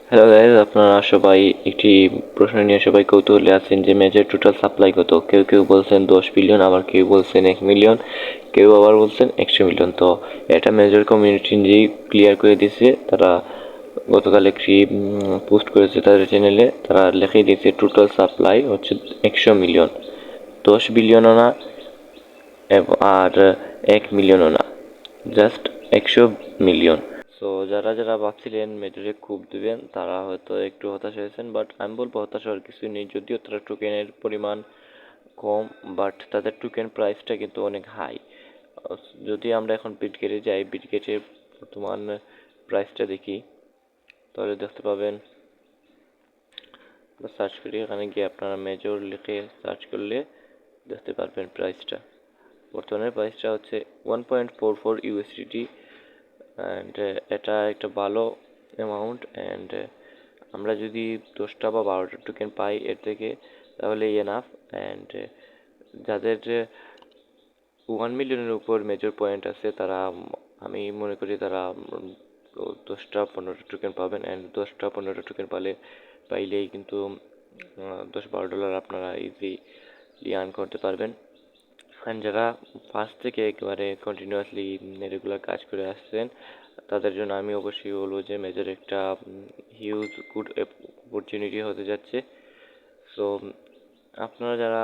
Hello guys, আপনারা সবাই একটি প্রশ্ন নিয়ে সবাই কৌতূহলে আছেন যে ম্যাচের টোটাল সাপ্লাই কত। কেউ কেউ বলছেন 10 বিলিয়ন, আবার কেউ বলছেন 1 মিলিয়ন, কেউ আবার বলছেন 100 মিলিয়ন। তো এটা মেজর কমিউনিটি নিজেই ক্লিয়ার করে দিয়েছে। তারা গতকাল একটি পোস্ট করেছে তাদের চ্যানেলে। তারা লিখে দিয়েছে টোটাল সাপ্লাই হচ্ছে 100 মিলিয়ন, 10 বিলিয়নও না আর 1 মিলিয়নও না, জাস্ট 100 মিলিয়ন। সো যারা যারা ভাবছিলেন মেজরে খুব দিবেন তারা হয়তো একটু হতাশ হয়েছেন, বাট আমি বলবো হতাশ হওয়ার কিছুই নেই। যদিও তারা টোকেনের পরিমাণ কম, বাট তাদের টোকেন প্রাইসটা কিন্তু অনেক হাই। যদি আমরা এখন বিটগেটে যাই, বিটগেটের বর্তমান প্রাইসটা দেখি, তাহলে দেখতে পাবেন, সার্চ করি, এখানে গিয়ে আপনারা মেজর লিখে সার্চ করলে দেখতে পারবেন প্রাইসটা। বর্তমানে প্রাইসটা হচ্ছে 1.44 ইউএসডিটি, অ্যান্ড এটা একটা ভালো অ্যামাউন্ট। অ্যান্ড আমরা যদি 10টা বা 12টা টোকেন পাই এর থেকে, তাহলে এনাফ। অ্যান্ড যাদের 1 মিলিয়নের উপর মেজর পয়েন্ট আছে তারা, আমি মনে করি তারা 10টা 15টা টোকেন পাবেন। অ্যান্ড 10টা 15টা টোকেন পাইলেই কিন্তু $10-12 আপনারা ইজিলি আর্ন করতে পারবেন। অ্যান্ড যারা ফার্স্ট থেকে একেবারে কন্টিনিউয়াসলি রেগুলার কাজ করে আসছেন, তাদের জন্য আমি অবশ্যই বলবো যে মেজর একটা হিউজ গুড অপরচুনিটি হতে যাচ্ছে। সো আপনারা যারা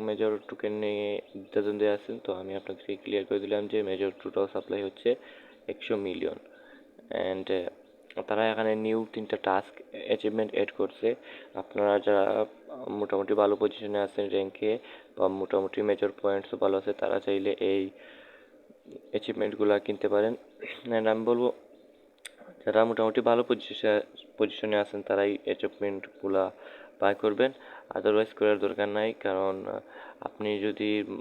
মেজর টোকেন নিয়ে দ্বিধাদ্বন্দ্বে আছেন, তো আমি আপনাদেরকে ক্লিয়ার করে দিলাম যে মেজর টোটাল সাপ্লাই হচ্ছে 100 মিলিয়ন। অ্যান্ড তারা এখানে নিউ 3টা টাস্ক অ্যাচিভমেন্ট এড করছে। আপনারা যারা মোটামুটি ভালো পজিশনে আছেন র্যাঙ্কে, বা মোটামুটি মেজর পয়েন্টসও ভালো আছে, তারা চাইলে এই অ্যাচিভমেন্টগুলো কিনতে পারেন। অ্যান্ড আমি বলবো যারা মোটামুটি ভালো পজিশনে আছেন তারাই অ্যাচিভমেন্টগুলো বাই করবেন। আদারওয়াইজ করার দরকার নাই, কারণ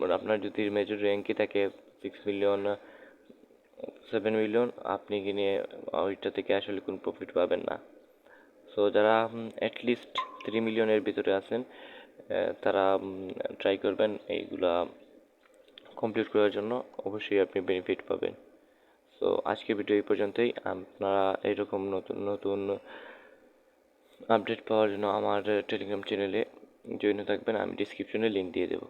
আপনার যদি মেজর র্যাঙ্কই থাকে 6 মিলিয়ন 7 মিলিয়ন, আপনি কিনে ওইটা থেকে আসলে কোনো প্রফিট পাবেন না। সো যারা অ্যাটলিস্ট 3 মিলিয়নের ভিতরে আছেন, তারা ট্রাই করবেন এইগুলা কমপ্লিট করার জন্য, অবশ্যই আপনি বেনিফিট পাবেন। সো আজকের ভিডিও এই পর্যন্তই। আপনারা এরকম নতুন নতুন আপডেট পাওয়ার জন্য আমার টেলিগ্রাম চ্যানেলে জয়েন থাকবেন, আমি ডিসক্রিপশনে লিঙ্ক দিয়ে দেবো।